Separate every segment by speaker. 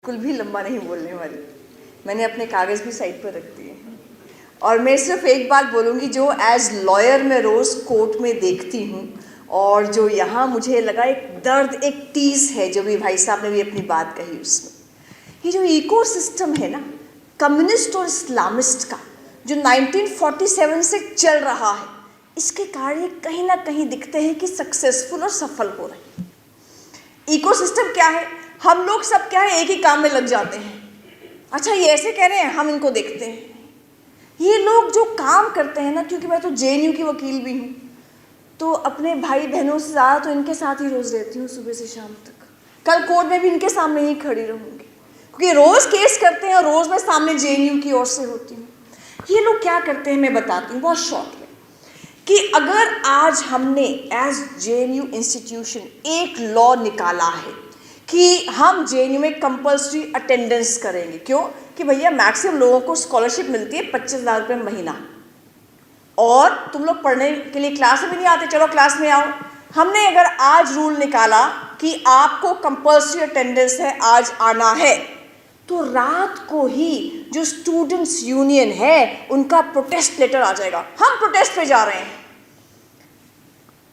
Speaker 1: बिल्कुल भी लंबा नहीं बोलने वाली। मैंने अपने कागज़ भी साइड पर रख दिए हैं और मैं सिर्फ एक बात बोलूँगी जो एज लॉयर मैं रोज़ कोर्ट में देखती हूँ और जो यहाँ मुझे लगा एक दर्द, एक टीस है जो भी भाई साहब ने भी अपनी बात कही उसमें। ये जो इको सिस्टम है ना कम्युनिस्ट और इस्लामिस्ट का, जो 1947 से चल रहा है, इसके कार्य कहीं ना कहीं दिखते हैं कि सक्सेसफुल और सफल हो रहे हैं। इको सिस्टम क्या है? हम लोग सब क्या है, एक ही काम में लग जाते हैं। अच्छा ये ऐसे कह रहे हैं, हम इनको देखते हैं। ये लोग जो काम करते हैं ना, क्योंकि मैं तो जेएनयू की वकील भी हूँ, तो अपने भाई बहनों से ज़्यादा तो इनके साथ ही रोज़ रहती हूँ, सुबह से शाम तक। कल कोर्ट में भी इनके सामने ही खड़ी रहूँगी, क्योंकि रोज़ केस करते हैं और रोज़ मैं सामने जेएनयू की ओर से होती हूँ। ये लोग क्या करते हैं मैं बताती हूँ बहुत शॉर्ट में, कि अगर आज हमने एज जेएनयू इंस्टीट्यूशन एक लॉ निकाला है कि हम जेएनयू में कंपल्सरी अटेंडेंस करेंगे। क्यों? कि भैया मैक्सिमम लोगों को स्कॉलरशिप मिलती है 25,000 रुपये महीना, और तुम लोग पढ़ने के लिए क्लास में भी नहीं आते, चलो क्लास में आओ। हमने अगर आज रूल निकाला कि आपको कंपल्सरी अटेंडेंस है, आज आना है, तो रात को ही जो स्टूडेंट्स यूनियन है उनका प्रोटेस्ट लेटर आ जाएगा, हम प्रोटेस्ट पे जा रहे हैं।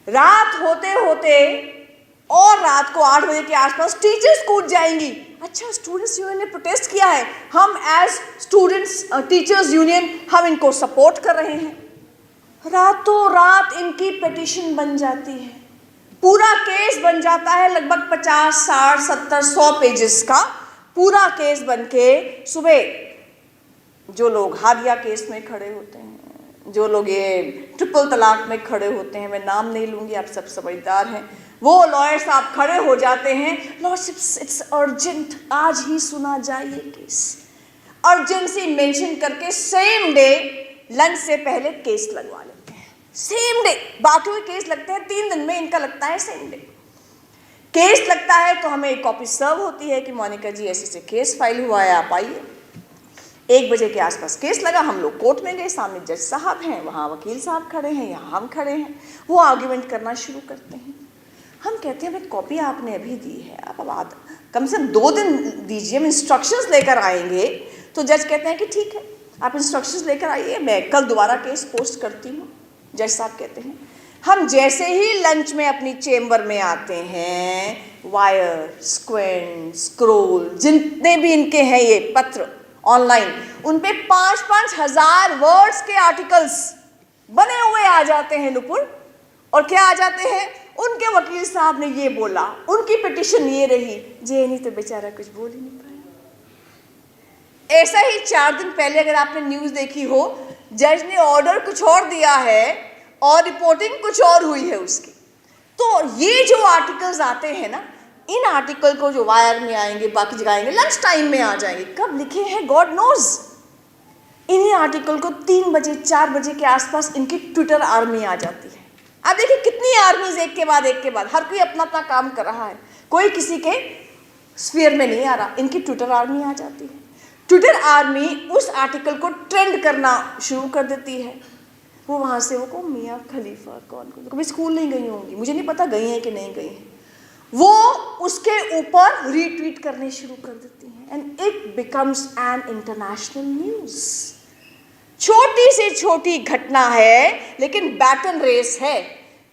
Speaker 1: रात होते होते और रात को 8 बजे के आसपास टीचर्स कूद जाएंगी। अच्छा, स्टूडेंट्स यूनियन ने प्रोटेस्ट किया है, हम एज स्टूडेंट्स टीचर्स यूनियन हम इनको सपोर्ट कर रहे हैं। रातों रात इनकी पिटीशन बन जाती है, पूरा केस बन जाता है, लगभग 50, 60, 70, 100 पेजेस का पूरा केस बन के सुबह जो लोग हादिया केस में खड़े होते हैं, जो लोग ये ट्रिपल तलाक में खड़े होते हैं, मैं नाम नहीं लूँगी, आप सब समझदार हैं, वो लॉयर साहब खड़े हो जाते हैं, लॉर्डशिप्स इट्स अर्जेंट, आज ही सुना जाए ये केस। अर्जेंसी मेंशन करके सेम डे लंच से पहले केस लगवा लेते हैं, सेम डे। बाकी के केस लगते हैं 3 दिन में, इनका लगता है सेम डे। केस लगता है तो हमें एक कॉपी सर्व होती है कि मोनिका जी ऐसे से केस फाइल हुआ है, आप आइए। 1 बजे के आसपास केस लगा, हम लोग कोर्ट में गए, सामने जज साहब हैं, वहाँ वकील साहब खड़े हैं, यहाँ हम खड़े हैं, वो आर्ग्यूमेंट करना शुरू करते हैं। हम कहते हैं भाई कॉपी आपने अभी दी है, आप अब कम से कम 2 दिन दीजिए, हम इंस्ट्रक्शंस लेकर आएंगे। तो जज कहते हैं कि ठीक है, आप इंस्ट्रक्शंस लेकर आइए, मैं कल दोबारा केस पोस्ट करती हूँ। जज साहब कहते हैं, हम जैसे ही लंच में अपनी चेम्बर में आते हैं, वायर, स्क्वेंट, स्क्रोल, जितने भी इनके हैं ये पत्र ऑनलाइन, उन पे 5-5 हज़ार वर्ड्स के आर्टिकल्स बने हुए आ जाते हैं नुपुर। और क्या आ जाते हैं? उनके वकील साहब ने ये बोला, उनकी पिटीशन ये रही, जेएनयू तो बेचारा कुछ बोल ही नहीं पाया। ऐसा ही 4 दिन पहले अगर आपने न्यूज़ देखी हो, जज ने ऑर्डर कुछ और दिया है और रिपोर्टिंग कुछ और हुई है उसकी। तो ये जो आर्टिकल्स आते हैं ना, इन आर्टिकल को जो वायर में आएंगे, बाकी जगह आएंगे, लंच टाइम में आ जाएंगे, कब लिखे हैं गॉड नोज। इन्हीं आर्टिकल को 3 बजे 4 बजे के आसपास इनकी ट्विटर आर्मी आ जाती है। अब देखिए कितनी आर्मीज एक के बाद हर कोई अपना अपना काम कर रहा है, कोई किसी के स्फीयर में नहीं आ रहा, इनकी ट्विटर आर्मी आ जाती है। ट्विटर आर्मी उस आर्टिकल को ट्रेंड करना शुरू कर देती है। वो वहाँ से वो को मियाँ खलीफा कौन कभी स्कूल नहीं गई होंगी, मुझे नहीं पता गई हैं कि नहीं गई हैं, वो उसके ऊपर रीट्वीट करने शुरू कर देती हैं, and it becomes an international news. छोटी से छोटी घटना है लेकिन बैटन रेस है।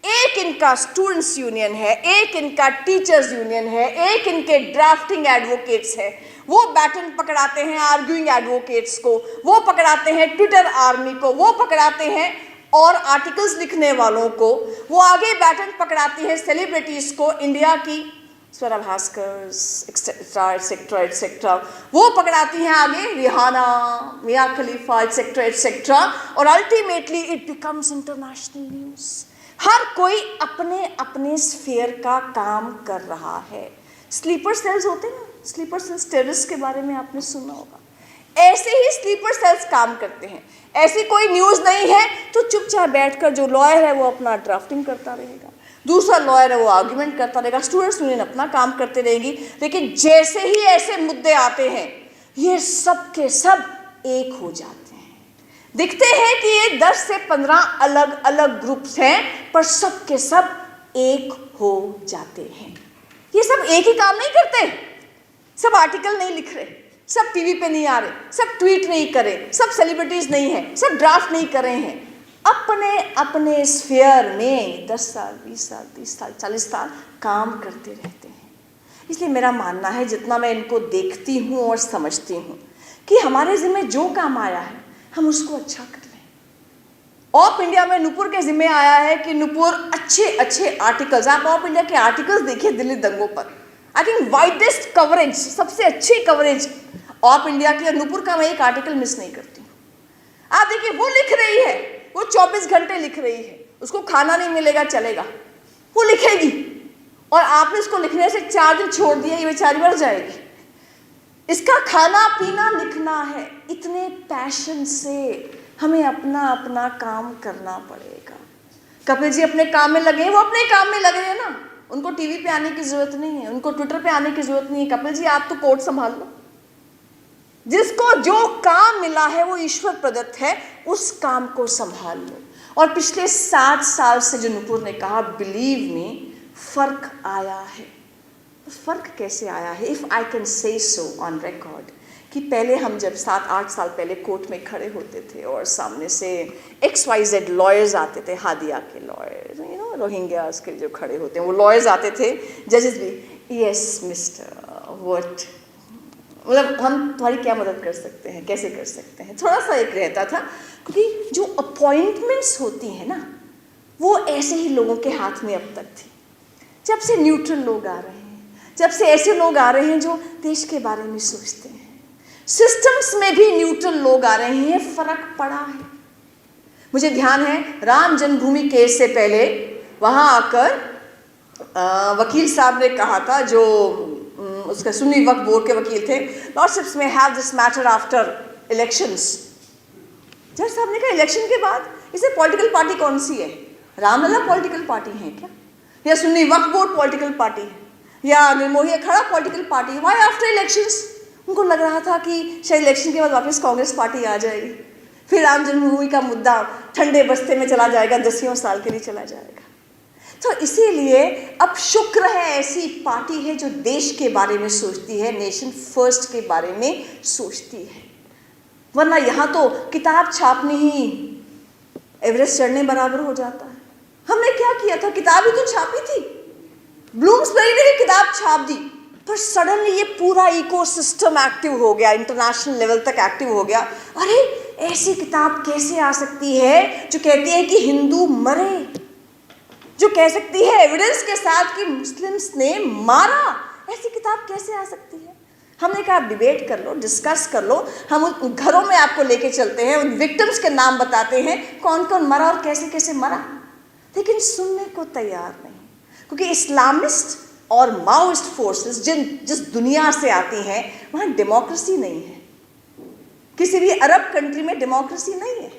Speaker 1: एक इनका स्टूडेंट्स यूनियन है, एक इनका टीचर्स यूनियन है, एक इनके ड्राफ्टिंग एडवोकेट्स है, वो बैटन पकड़ाते हैं आर्ग्यूइंग एडवोकेट्स को, वो पकड़ाते हैं ट्विटर आर्मी को, वो पकड़ाते हैं और आर्टिकल्स लिखने वालों को, वो आगे बैटन पकड़ाती है सेलिब्रिटीज़ को, इंडिया की Swara Bhasker etcetera etcetera etcetera, वो पकड़ाती हैं आगे Rihanna, Mia Khalifa etcetera etcetera, और ultimately it becomes international news. हर कोई अपने अपने स्फीयर का काम कर रहा है। स्लीपर सेल्स होते हैं ना, स्लीपर सेल्स, टेररिस्ट के बारे में आपने सुना होगा, ऐसे ही स्लीपर सेल्स काम करते हैं। ऐसी कोई न्यूज़ नहीं है तो चुपचाप बैठकर जो लॉयर है वो अपना ड्राफ्टिंग करता रहेगा, दूसरा लॉयर है वो आर्ग्यूमेंट करता रहेगा, स्टूडेंट्स यूनियन अपना काम करते रहेंगी। लेकिन जैसे ही ऐसे मुद्दे आते हैं, ये सब के सब एक हो जाते हैं। दिखते हैं कि ये 10 से 15 अलग अलग ग्रुप्स हैं, पर सब के सब एक हो जाते हैं। ये सब एक ही काम नहीं करते, सब आर्टिकल नहीं लिख रहे, सब टीवी पे नहीं आ रहे, सब ट्वीट नहीं कर रहे, सब सेलिब्रिटीज नहीं है, सब ड्राफ्ट नहीं कर रहे हैं, अपने अपने स्फीयर में 10 साल 20 साल 30 साल 40 साल काम करते रहते हैं। इसलिए मेरा मानना है, जितना मैं इनको देखती हूँ और समझती हूँ, कि हमारे ज़िम्मे जो काम आया है हम उसको अच्छा कर लें। ऑफ इंडिया में नुपुर के ज़िम्मे आया है कि नुपुर अच्छे अच्छे आर्टिकल्स, आप ऑफ इंडिया के आर्टिकल्स देखिए दिल्ली दंगों पर, आई थिंक वाइडेस्ट कवरेज, सबसे अच्छी कवरेज ऑफ इंडिया की, और नुपुर का मैं एक आर्टिकल मिस नहीं करती हूँ। आप देखिए, वो लिख रही है, वो 24 घंटे लिख रही है, उसको खाना नहीं मिलेगा चलेगा, वो लिखेगी, और आपने इसको लिखने से 4 दिन छोड़ दिया, ये बेचारी मर जाएगी। इसका खाना पीना लिखना है। इतने पैशन से हमें अपना अपना काम करना पड़ेगा। कपिल जी अपने काम में लगे हैं, वो अपने काम में लगे हैं ना, उनको टीवी पे आने की जरूरत नहीं है, उनको ट्विटर पे आने की जरूरत नहीं है। कपिल जी आप तो कोर्ट संभाल लो, जिसको जो काम मिला है वो ईश्वर प्रदत्त है, उस काम को संभाल लो। और पिछले 7 साल से जो नुपुर ने कहा, बिलीव मी, फर्क आया है। फर्क कैसे आया है? If I can say so on record, कि पहले हम जब 7-8 साल पहले कोर्ट में खड़े होते थे और सामने से XYZ लॉयर्स आते थे, हादिया के लॉयर्स, यू नो, रोहिंग्यास के जो खड़े होते हैं वो लॉयर्स आते थे, जजेस भी, यस मिस्टर व्हाट, मतलब हम तुम्हारी क्या मदद कर सकते हैं, कैसे कर सकते हैं, थोड़ा सा एक रहता था। क्योंकि जो अपॉइंटमेंट्स होती हैं ना, वो ऐसे ही लोगों के हाथ में अब तक थी। जब से न्यूट्रल लोग आ रहे हैं, जब से ऐसे लोग आ रहे हैं जो देश के बारे में सोचते हैं, सिस्टम्स में भी न्यूट्रल लोग आ रहे हैं, फर्क पड़ा है। मुझे ध्यान है, राम जन्मभूमि केस से पहले वहाँ आकर वकील साहब ने कहा था, जो उसका सुन्नी वक्फ बोर्ड के वकील थे, लॉर्डशिप्स में have this matter after elections. जज साहब ने कहा, इलेक्शन के बाद इसे पॉलिटिकल पार्टी कौन सी है? रामलला पॉलिटिकल पार्टी है क्या, या सुन्नी वक्फ बोर्ड पॉलिटिकल पार्टी है, या निर्मोही अखाड़ा पॉलिटिकल पार्टी है? Why after elections? उनको लग रहा था कि शायद इलेक्शन के बाद वापस कांग्रेस पार्टी आ जाएगी, फिर राम जन्मभूमि का मुद्दा ठंडे बस्ते में चला जाएगा, 10 साल के लिए चला जाएगा। तो इसीलिए अब शुक्र है ऐसी पार्टी है जो देश के बारे में सोचती है, नेशन फर्स्ट के बारे में सोचती है। वरना यहाँ तो किताब छापनी ही एवरेस्ट चढ़ने बराबर हो जाता है। हमने क्या किया था? किताब ही तो छापी थी, ब्लूम्सबरी ने भी किताब छाप दी, पर सडनली ये पूरा इकोसिस्टम एक्टिव हो गया, इंटरनेशनल लेवल तक एक्टिव हो गया। अरे ऐसी किताब कैसे आ सकती है जो कहती है कि हिंदू मरे, जो कह सकती है एविडेंस के साथ कि मुस्लिम्स ने मारा? ऐसी किताब कैसे आ सकती है? हमने कहा आप डिबेट कर लो, डिस्कस कर लो, हम उन घरों में आपको लेके चलते हैं, उन विक्टिम्स के नाम बताते हैं, कौन कौन मरा और कैसे कैसे मरा। लेकिन सुनने को तैयार नहीं, क्योंकि इस्लामिस्ट और माओइस्ट फोर्सेस जिस दुनिया से आती हैं, वहाँ डेमोक्रेसी नहीं है। किसी भी अरब कंट्री में डेमोक्रेसी नहीं है,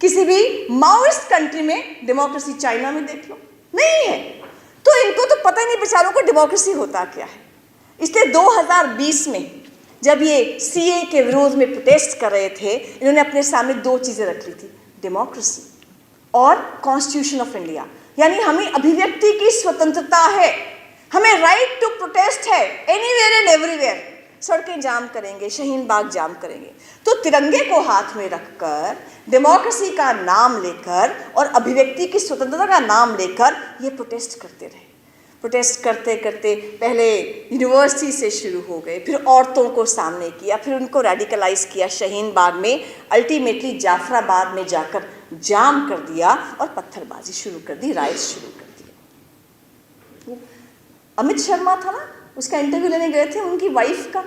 Speaker 1: किसी भी माओइस्ट कंट्री में डेमोक्रेसी, चाइना में देख लो, नहीं है। तो इनको तो पता ही नहीं बेचारों को डेमोक्रेसी होता क्या है। इसलिए 2020 में जब ये CA के विरोध में प्रोटेस्ट कर रहे थे, इन्होंने अपने सामने 2 चीज़ें रख ली थी, डेमोक्रेसी और कॉन्स्टिट्यूशन ऑफ इंडिया। यानी हमें अभिव्यक्ति की स्वतंत्रता है, हमें राइट टू प्रोटेस्ट है, एनीवेयर एंड एवरीवेयर। सड़कें जाम करेंगे, शाहीन बाग जाम करेंगे। तो तिरंगे को हाथ में रखकर, डेमोक्रेसी का नाम लेकर और अभिव्यक्ति की स्वतंत्रता का नाम लेकर ये प्रोटेस्ट करते रहे। प्रोटेस्ट करते करते पहले यूनिवर्सिटी से शुरू हो गए, फिर औरतों को सामने किया, फिर उनको रेडिकलाइज किया शाहीन बाग में, अल्टीमेटली जाफराबाद में जाकर जाम कर दिया और पत्थरबाजी शुरू कर दी, राइट्स शुरू कर दिया। अमित शर्मा था ना, उसका इंटरव्यू लेने गए थे उनकी वाइफ का,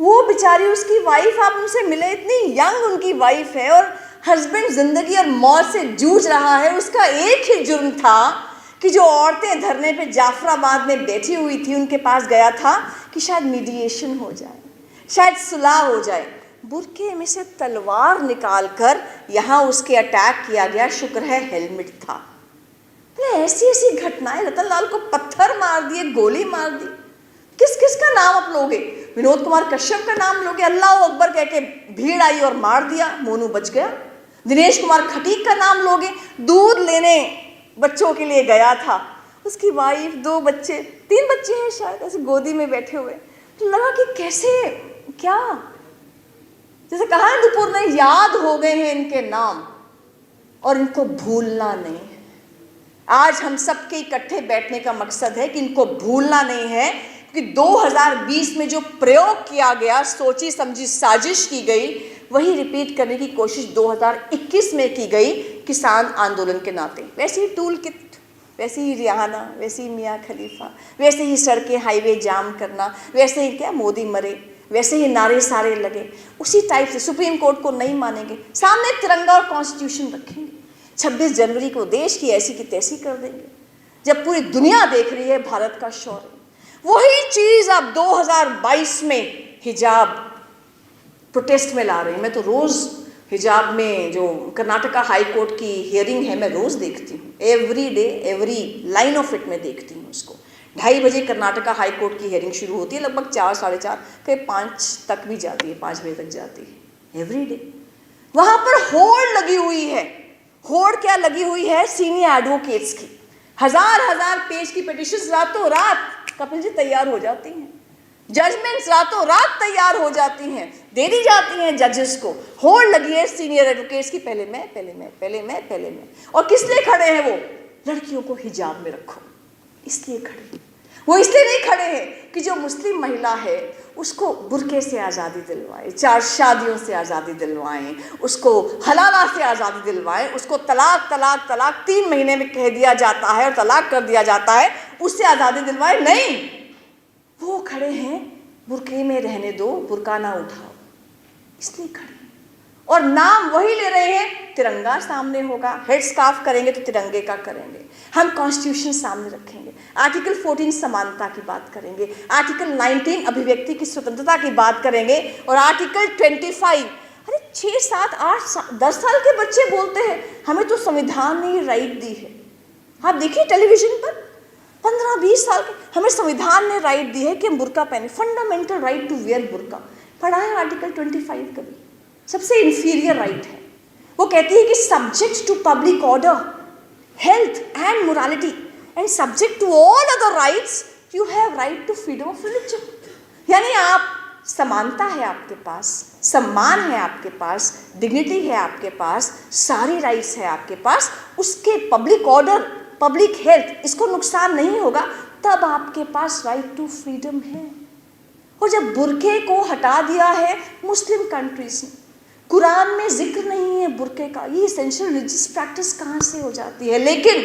Speaker 1: वो बेचारी, उसकी वाइफ, आप उनसे मिले, इतनी यंग उनकी वाइफ है और हस्बैंड जिंदगी और मौत से जूझ रहा है। उसका एक ही जुर्म था कि जो औरतें धरने पे जाफराबाद में बैठी हुई थी, उनके पास गया था कि शायद मीडिएशन हो जाए, शायद सुलह हो जाए। बुरके में से तलवार निकालकर यहाँ उसके अटैक किया गया, शुक्र है हेलमेट था। ऐसी ऐसी घटनाएं, रतन लाल को पत्थर मार दिए, गोली मार दी। किस किस का नाम आप लोगे? विनोद कुमार कश्यप का नाम लोगे, अल्लाह अकबर कह के भीड़ आई और मार दिया, मोनू बच गया। दिनेश कुमार खटीक का नाम लोगे, दूध लेने बच्चों के लिए गया था, उसकी वाइफ, 2 बच्चे, 3 बच्चे हैं शायद, ऐसे गोदी में बैठे हुए, तो लगा कि कैसे, क्या, जैसे कहा नुपुर ने, याद हो गए हैं इनके नाम और इनको भूलना नहीं है। आज हम सबके इकट्ठे बैठने का मकसद है कि इनको भूलना नहीं है, क्योंकि 2020 में जो प्रयोग किया गया, सोची समझी साजिश की गई, वही रिपीट करने की कोशिश 2021 में की गई किसान आंदोलन के नाते। वैसे ही टूल किट, वैसे ही रिहाना, वैसे ही मियाँ खलीफा, वैसे ही सड़कें हाईवे जाम करना, वैसे ही क्या मोदी मरे, वैसे ही नारे सारे लगे, उसी टाइप से सुप्रीम कोर्ट को नहीं मानेंगे, सामने तिरंगा और कॉन्स्टिट्यूशन रखेंगे, 26 जनवरी को देश की ऐसी की तैसी कर देंगे, जब पूरी दुनिया देख रही है भारत का शौर्य। वही चीज़ अब 2022 में हिजाब प्रोटेस्ट में ला रहे हैं। मैं तो रोज़ हिजाब में जो कर्नाटका हाई कोर्ट की हियरिंग है, मैं रोज़ देखती हूँ, every day, every line of it में देखती हूँ उसको। 2:30 बजे कर्नाटका हाई कोर्ट की हियरिंग शुरू होती है, लगभग 4, 4:30, कहीं 5 तक भी जाती है, 5 बजे तक जाती है, एवरी डे। वहाँ पर होड़ लगी हुई है। होड़ क्या लगी हुई है? सीनियर एडवोकेट्स की 1000 पेज की पिटिशंस रातों रात कपिल जी तैयार हो जाती हैं, जजमेंट्स रातों रात तैयार हो जाती हैं, दे दी जाती हैं जजेस को। होड़ लगी है सीनियर एडवोकेट्स की, पहले मैं, पहले मैं, पहले मैं, पहले मैं। और किस लिए खड़े हैं वो? लड़कियों को हिजाब में रखो, इसलिए खड़े। वो इसलिए नहीं खड़े हैं कि जो मुस्लिम महिला है उसको बुर्के से आज़ादी दिलवाएं, 4 शादियों से आज़ादी दिलवाएं, उसको हलाला से आज़ादी दिलवाएं, उसको तलाक तलाक तलाक 3 महीने में कह दिया जाता है और तलाक कर दिया जाता है, उससे आज़ादी दिलवाएं। नहीं, वो खड़े हैं बुर्के में रहने दो, बुर्का ना उठाओ, इसलिए खड़े। और नाम वही ले रहे हैं, तिरंगा सामने होगा, हेड स्कार्फ करेंगे तो तिरंगे का करेंगे, हम कॉन्स्टिट्यूशन सामने रखेंगे, आर्टिकल 14 समानता की बात करेंगे, आर्टिकल 19 अभिव्यक्ति की स्वतंत्रता की बात करेंगे, और आर्टिकल 25, अरे 6, 7, 8, 10 साल के बच्चे बोलते हैं हमें तो संविधान ने ये राइट दी है। आप देखिए टेलीविजन पर 15-20 साल के, हमें संविधान ने राइट दी है कि हम बुर्का पहने, फंडामेंटल राइट टू वियर बुर्का। पढ़ा है आर्टिकल 25 कभी? सबसे इंफीरियर राइट है। वो कहती है कि subject to public order, health and morality and subject to all other rights, you have right to freedom of religion. यानी आप, समानता है आपके पास, सम्मान है आपके पास, डिग्निटी है आपके पास, सारी राइट्स है आपके पास, उसके पब्लिक ऑर्डर, पब्लिक हेल्थ, इसको नुकसान नहीं होगा, तब आपके पास राइट टू फ्रीडम है। और जब बुर्के को हटा दिया है मुस्लिम कंट्रीज ने, कुरान में जिक्र नहीं है बुर्के का, ये एसेंशियल रिलीजियस प्रैक्टिस कहाँ से हो जाती है? लेकिन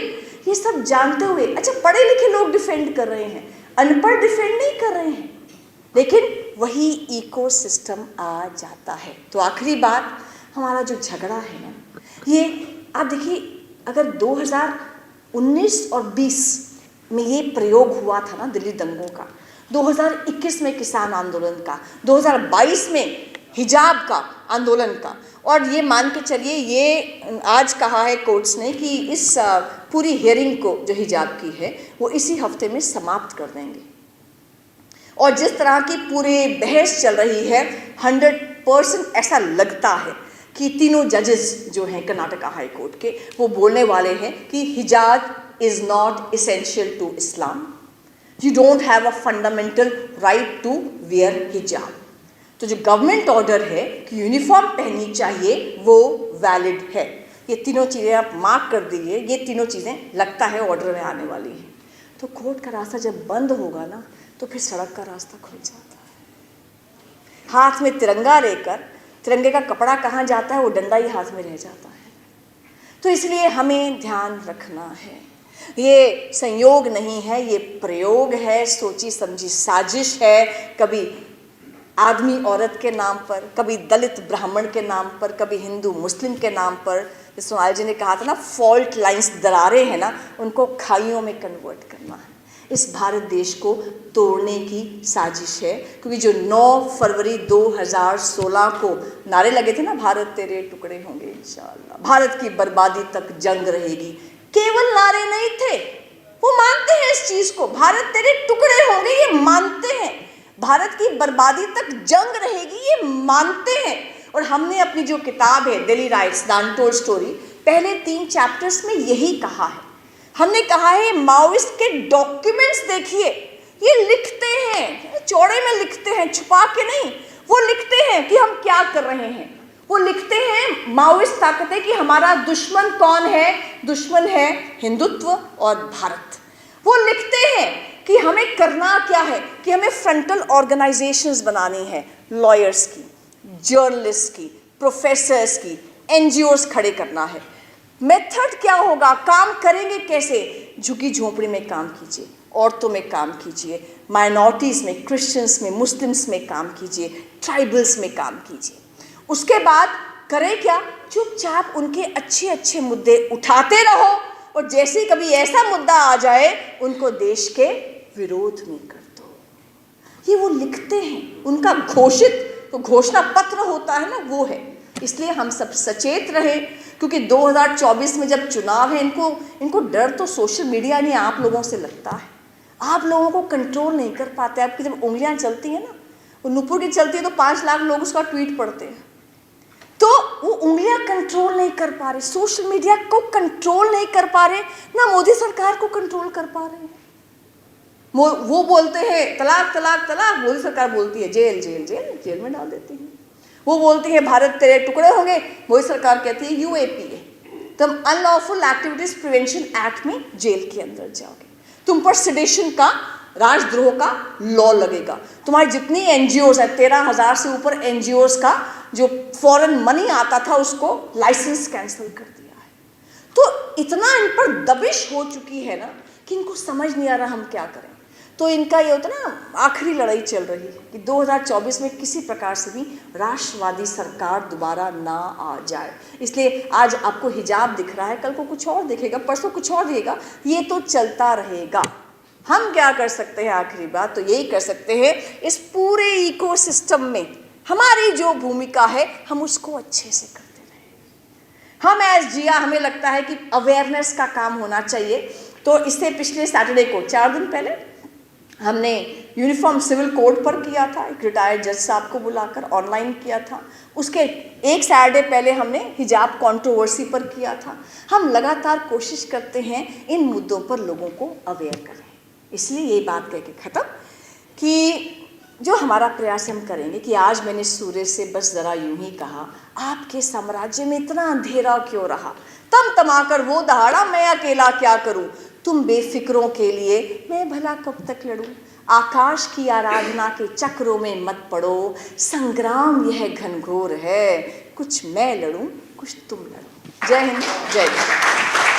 Speaker 1: ये सब जानते हुए, अच्छा पढ़े लिखे लोग डिफेंड कर रहे हैं, अनपढ़ डिफेंड नहीं कर रहे हैं, लेकिन वही इकोसिस्टम आ जाता है। तो आखिरी बात, हमारा जो झगड़ा है ना, ये आप देखिए, अगर 2019 और 20 में ये प्रयोग हुआ था ना दिल्ली दंगों का, 2021 में किसान आंदोलन का, 2022 में हिजाब का आंदोलन का, और ये मान के चलिए, ये आज कहा है कोर्ट्स ने कि इस पूरी हियरिंग को जो हिजाब की है वो इसी हफ्ते में समाप्त कर देंगे। और जिस तरह की पूरी बहस चल रही है, 100% ऐसा लगता है कि तीनों जजेस जो हैं कर्नाटका हाई कोर्ट के, वो बोलने वाले हैं कि hijab is not essential to Islam, you don't have a fundamental right to wear hijab. तो जो गवर्नमेंट ऑर्डर है कि यूनिफॉर्म पहननी चाहिए, वो वैलिड है। ये तीनों चीज़ें आप मार्क कर दीजिए, ये तीनों चीज़ें लगता है ऑर्डर में आने वाली हैं। तो कोर्ट का रास्ता जब बंद होगा ना, तो फिर सड़क का रास्ता खुल जाता है। हाथ में तिरंगा लेकर, तिरंगे का कपड़ा कहाँ जाता है, वो डंडा ही हाथ में रह जाता है। तो इसलिए हमें ध्यान रखना है, ये संयोग नहीं है, ये प्रयोग है, सोची समझी साजिश है, कभी आदमी औरत के नाम पर, कभी दलित ब्राह्मण के नाम पर, कभी हिंदू मुस्लिम के नाम पर। सोनाल जी ने कहा था ना, फॉल्ट लाइंस, दरारें हैं ना, उनको खाइयों में कन्वर्ट करना है। इस भारत देश को तोड़ने की साजिश है, क्योंकि जो 9 फरवरी 2016 को नारे लगे थे ना, भारत तेरे टुकड़े होंगे इंशाअल्लाह, भारत की बर्बादी तक जंग रहेगी, केवल नारे नहीं थे, वो मानते हैं इस चीज़ को, भारत तेरे टुकड़े होंगे ये मानते हैं, भारत की बर्बादी तक जंग रहेगी ये मानते हैं। और हमने अपनी जो किताब है Delhi rights the untold story, पहले 3 चैप्टर्स में यही कहा है। हमने कहा है माओइस्ट के डॉक्यूमेंट्स देखिए, ये लिखते हैं, चौड़े में लिखते हैं, छुपा के नहीं। वो लिखते हैं कि हम क्या कर रहे हैं। वो लिखते हैं, माओइस्ट ताकतें, कि हमारा दुश्मन कौन है। दुश्मन है हिंदुत्व और भारत। वो लिखते हैं कि हमें करना क्या है, कि हमें फ्रंटल ऑर्गेनाइजेशंस बनानी है, लॉयर्स की, जर्नलिस्ट की, प्रोफेसर्स की, एनजीओस खड़े करना है। मेथड क्या होगा, काम करेंगे कैसे? झुकी झोंपड़ी में काम कीजिए, औरतों में काम कीजिए, माइनॉरिटीज़ में, क्रिश्चियंस में, मुस्लिम्स में काम कीजिए, ट्राइबल्स में काम कीजिए। उसके बाद करें क्या, चुपचाप उनके अच्छे अच्छे मुद्दे उठाते रहो, और जैसे ही कभी ऐसा मुद्दा आ जाए उनको देश के विरोध में कर दो। ये वो लिखते हैं, उनका घोषित तो घोषणा पत्र होता है ना, वो है। इसलिए हम सब सचेत रहे, क्योंकि 2024 में जब चुनाव है, इनको डर तो सोशल मीडिया नहीं, आप लोगों से लगता है। आप लोगों को कंट्रोल नहीं कर पाते। आपकी जब उंगलियां चलती हैं ना, वो नुपुर की चलती है तो 5 लाख लोग उसका ट्वीट पढ़ते हैं, तो वो उंगलियां कंट्रोल नहीं कर पा रहे, सोशल मीडिया को कंट्रोल नहीं कर पा रहे, ना मोदी सरकार को कंट्रोल कर पा रहे हैं। वो बोलते हैं तलाक तलाक तलाक, मोदी सरकार बोलती है जेल जेल जेल, जेल में डाल देती है। वो बोलती है भारत तेरे टुकड़े होंगे, मोदी सरकार कहती है यूएपीए, तुम अनलॉफुल एक्टिविटीज प्रिवेंशन एक्ट में जेल के अंदर जाओगे, तुम पर सेडेशन का, राजद्रोह का लॉ लगेगा, तुम्हारी जितनी एनजीओज है, 13,000 से ऊपर एनजीओज का जो फॉरेन मनी आता था उसको लाइसेंस कैंसिल कर दिया है। तो इतना इन पर दबिश हो चुकी है ना कि इनको समझ नहीं आ रहा हम क्या करें। तो इनका ये होता ना, आखिरी लड़ाई चल रही है कि 2024 में किसी प्रकार से भी राष्ट्रवादी सरकार दोबारा ना आ जाए। इसलिए आज आपको हिजाब दिख रहा है, कल को कुछ और दिखेगा, परसों कुछ और दिखेगा, ये तो चलता रहेगा। हम क्या कर सकते हैं, आखिरी बात तो यही कर सकते हैं, इस पूरे इकोसिस्टम में हमारी जो भूमिका है हम उसको अच्छे से करते रहें। हम एज जिया, हमें लगता है कि अवेयरनेस का काम होना चाहिए। तो इससे पिछले सैटरडे को, 4 दिन पहले, हमने यूनिफॉर्म सिविल कोड पर किया था, एक रिटायर्ड जज साहब को बुलाकर ऑनलाइन किया था। उसके एक सैटरडे पहले हमने हिजाब कंट्रोवर्सी पर किया था। हम लगातार कोशिश करते हैं इन मुद्दों पर लोगों को अवेयर करें। इसलिए ये बात कह के ख़त्म कि जो हमारा प्रयास हम करेंगे कि आज मैंने सूर्य से बस ज़रा यूं ही कहा, आपके साम्राज्य में इतना अंधेरा क्यों रहा, तम तमाकर वो दहाड़ा, मैं अकेला क्या करूं, तुम बेफिक्रों के लिए मैं भला कब तक लड़ूं, आकाश की आराधना के चक्रों में मत पड़ो, संग्राम यह घनघोर है, कुछ मैं लड़ूं कुछ तुम लड़ो। जय हिंद, जय भारत।